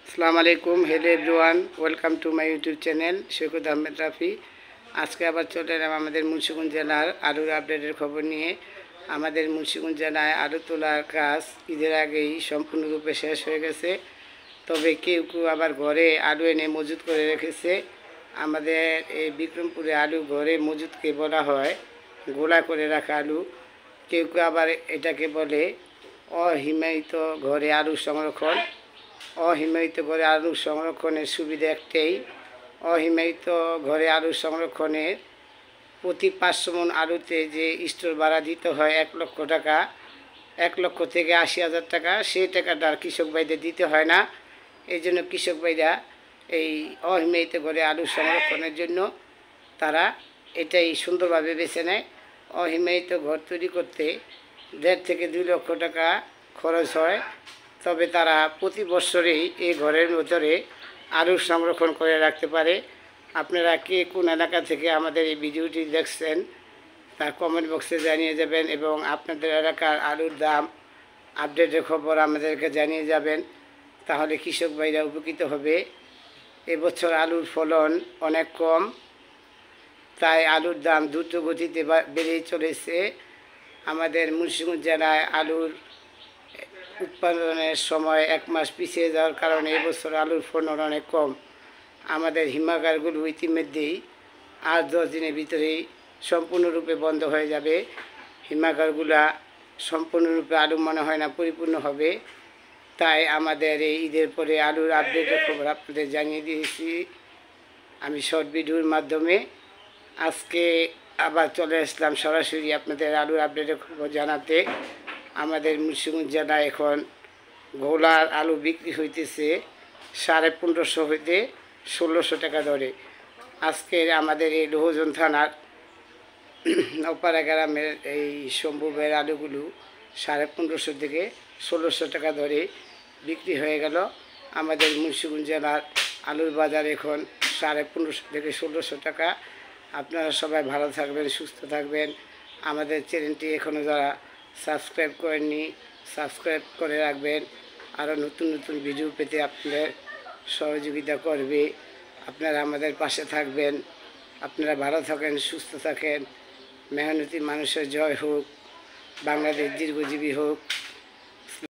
আসসালামু আলাইকুম, hello everyone, welcome to my YouTube channel Saikat Ahmed Rafi. আজকে আবার চলে এলাম আমাদের মুন্সিগঞ্জ জেলার আলুর আপডেটের খবর নিয়ে। আমাদের মুন্সিগঞ্জ জেলায় আলু তোলার কাজ ঈদের আগেই সম্পূর্ণরূপে শেষ হয়ে গেছে। তবে কেউ কেউ আবার ঘরে আলু এনে মজুত করে রেখেছে। আমাদের এই বিক্রমপুরে আলু ঘরে মজুতকে বলা হয় গোলা করে রাখা আলু। কেউ কেউ আবার এটাকে বলে অহিমায়িত ঘরে আলু সংরক্ষণ। অহিমায়িত ঘরে আলু সংরক্ষণের সুবিধা একটাই, অহিমায়িত ঘরে আলু সংরক্ষণের প্রতি 500 মণ আলুতে যে স্টোর ভাড়া দিতে হয় 1 লক্ষ টাকা, 1 লক্ষ থেকে 80,000 টাকা, সেই টাকাটা আর কৃষক ভাইদের দিতে হয় না। এই জন্য কৃষক ভাইরা এই অহিমায়িত ঘরে আলু সংরক্ষণের জন্য তারা এটাই সুন্দরভাবে বেছে নেয়। অহিমায়িত ঘর তৈরি করতে 1.5 থেকে 2 লক্ষ টাকা খরচ হয়। তবে তারা প্রতি বছরেই এই ঘরের ভিতরে আলু সংরক্ষণ করে রাখতে পারে। আপনারা কে কোন এলাকা থেকে আমাদের এই ভিডিওটি দেখছেন তার কমেন্ট বক্সে জানিয়ে যাবেন এবং আপনাদের এলাকার আলুর দাম আপডেটের খবর আমাদেরকে জানিয়ে যাবেন। তাহলে কৃষক ভাইরা উপকৃত হবে। এবছর আলুর ফলন অনেক কম, তাই আলুর দাম দ্রুত গতিতে বেড়েই চলেছে। আমাদের মুন্সিগঞ্জ জেলায় আলুর উৎপাদনের সময় 1 মাস পিছিয়ে যাওয়ার কারণে এবছর আলুর ফলন অনেক কম। আমাদের হিমাগারগুলো ইতিমধ্যেই 8-10 দিনের ভিতরেই সম্পূর্ণরূপে বন্ধ হয়ে যাবে। হিমাগারগুলা সম্পূর্ণরূপে আলু মনে হয় না পরিপূর্ণ হবে। তাই আমাদের এই ঈদের পরে আলুর আপডেটের খবর আপনাদের জানিয়ে দিয়েছি আমি শর্ট ভিডিওর মাধ্যমে। আজকে আবার চলে আসলাম সরাসরি আপনাদের আলুর আপডেটের খবর জানাতে। আমাদের মুন্সিগঞ্জ জেলায় এখন গোলার আলু বিক্রি হইতেছে 1550 হইতে 1600 টাকা দরে। আজকের আমাদের এই লোহজন থানার ওপারা গ্রামের এই শম্ভুবের আলুগুলো 1550 থেকে 1600 টাকা দরে বিক্রি হয়ে গেল। আমাদের মুন্সিগঞ্জ জেলার আলুর বাজার এখন 1550 থেকে 1600 টাকা। আপনারা সবাই ভালো থাকবেন, সুস্থ থাকবেন। আমাদের চ্যানেলটি এখনও যারা সাবস্ক্রাইব করেননি সাবস্ক্রাইব করে রাখবেন। আরও নতুন নতুন ভিডিও পেতে আপনাদের সহযোগিতা করবে। আপনারা আমাদের পাশে থাকবেন। আপনারা ভালো থাকেন, সুস্থ থাকেন। মেহনতি মানুষের জয় হোক, বাংলাদেশ দীর্ঘজীবী হোক।